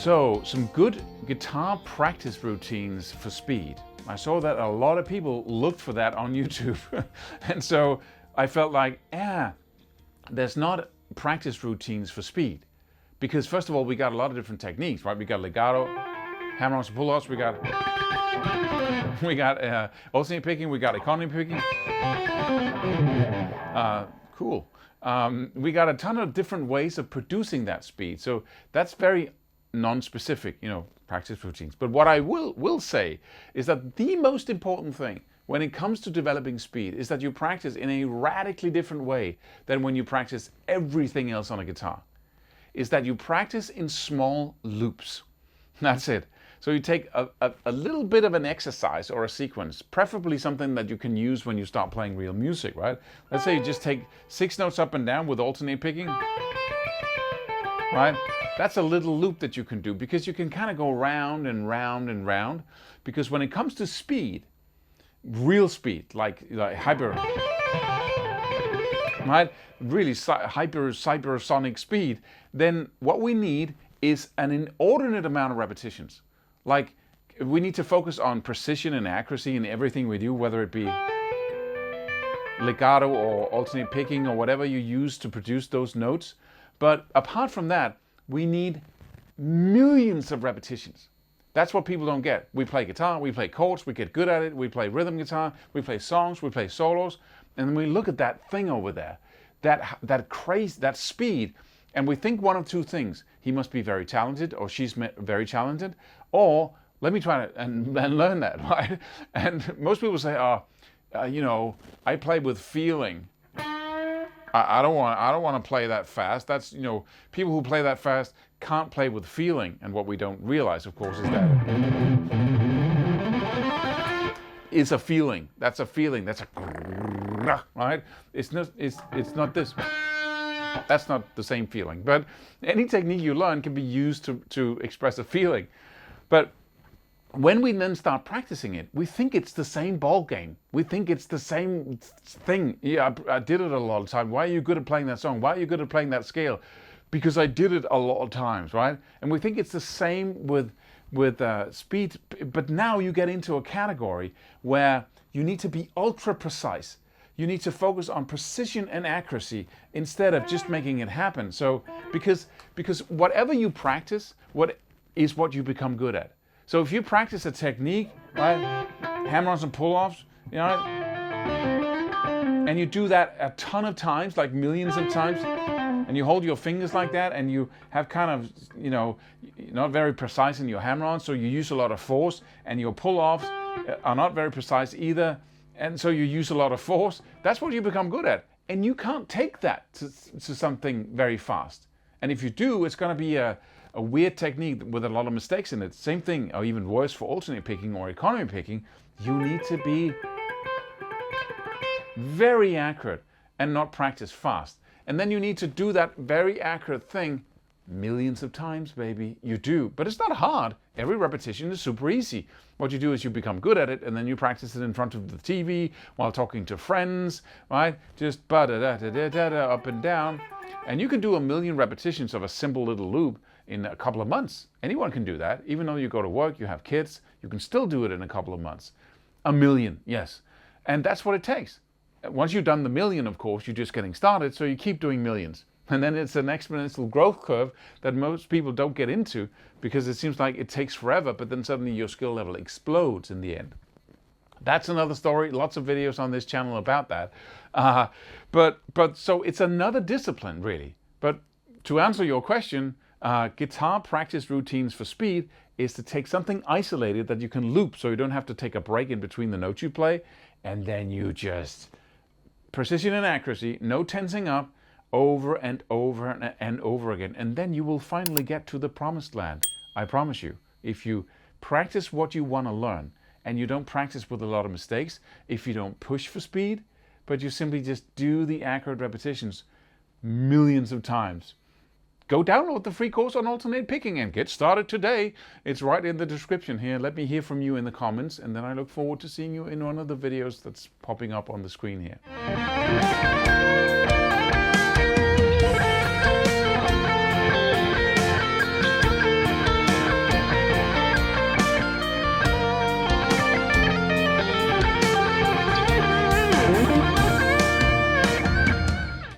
So, some good guitar practice routines for speed. I saw that a lot of people looked for that on YouTube. And so I felt like, there's not practice routines for speed. Because first of all, we got a lot of different techniques, right? We got legato, hammer-ons and pull-offs, we got alternate picking, we got economy picking. Cool. We got a ton of different ways of producing that speed. So that's very non-specific, practice routines. But what I will say is that the most important thing when it comes to developing speed is that you practice in a radically different way than when you practice everything else on a guitar. Is that you practice in small loops. That's it. So you take a little bit of an exercise or a sequence, preferably something that you can use when you start playing real music, right? Let's say you just take 6 notes up and down with alternate picking, right? That's a little loop that you can do because you can kind of go round and round and round. Because when it comes to speed, real speed, like hyper, right? Really hypersonic speed, then what we need is an inordinate amount of repetitions. Like, we need to focus on precision and accuracy in everything we do, whether it be legato or alternate picking or whatever you use to produce those notes. But apart from that, we need millions of repetitions. That's what people don't get. We play guitar, we play chords, we get good at it, we play rhythm guitar, we play songs, we play solos, and then we look at that thing over there, that craze, that speed, and we think one of two things. He must be very talented, or she's very talented, or let me try to and learn that, right? And most people say, I play with feeling. I don't want to play that fast. That's, people who play that fast can't play with feeling. And what we don't realize, of course, is that it's a feeling. That's a feeling. That's a right. It's not this. That's not the same feeling. But any technique you learn can be used to express a feeling. But when we then start practicing it, we think it's the same ball game. We think it's the same thing. Yeah, I did it a lot of times. Why are you good at playing that song? Why are you good at playing that scale? Because I did it a lot of times, right? And we think it's the same with speed. But now you get into a category where you need to be ultra precise. You need to focus on precision and accuracy instead of just making it happen. So because whatever you practice, what you become good at. So if you practice a technique, right, hammer-ons and pull-offs, and you do that a ton of times, like millions of times, and you hold your fingers like that, and you have kind of, not very precise in your hammer-ons, so you use a lot of force, and your pull-offs are not very precise either, and so you use a lot of force. That's what you become good at, and you can't take that to something very fast. And if you do, it's going to be a weird technique with a lot of mistakes in it. Same thing, or even worse for alternate picking or economy picking. You need to be very accurate and not practice fast. And then you need to do that very accurate thing millions of times, baby. You do. But it's not hard. Every repetition is super easy. What you do is you become good at it, and then you practice it in front of the TV while talking to friends, right? Just ba-da-da-da-da-da up and down. And you can do 1,000,000 repetitions of a simple little loop in a couple of months. Anyone can do that. Even though you go to work, you have kids, you can still do it in a couple of months. 1,000,000, yes. And that's what it takes. Once you've done the 1,000,000, of course, you're just getting started, so you keep doing millions. And then it's an exponential growth curve that most people don't get into because it seems like it takes forever, but then suddenly your skill level explodes in the end. That's another story. Lots of videos on this channel about that. But so it's another discipline, really. But to answer your question, guitar practice routines for speed is to take something isolated that you can loop so you don't have to take a break in between the notes you play, and then you just precision and accuracy, no tensing up, over and over and over again. And then you will finally get to the promised land. I promise you. If you practice what you want to learn and you don't practice with a lot of mistakes, if you don't push for speed, but you simply just do the accurate repetitions millions of times, go download the free course on alternate picking and get started today. It's right in the description here. Let me hear from you in the comments, and then I look forward to seeing you in one of the videos that's popping up on the screen here.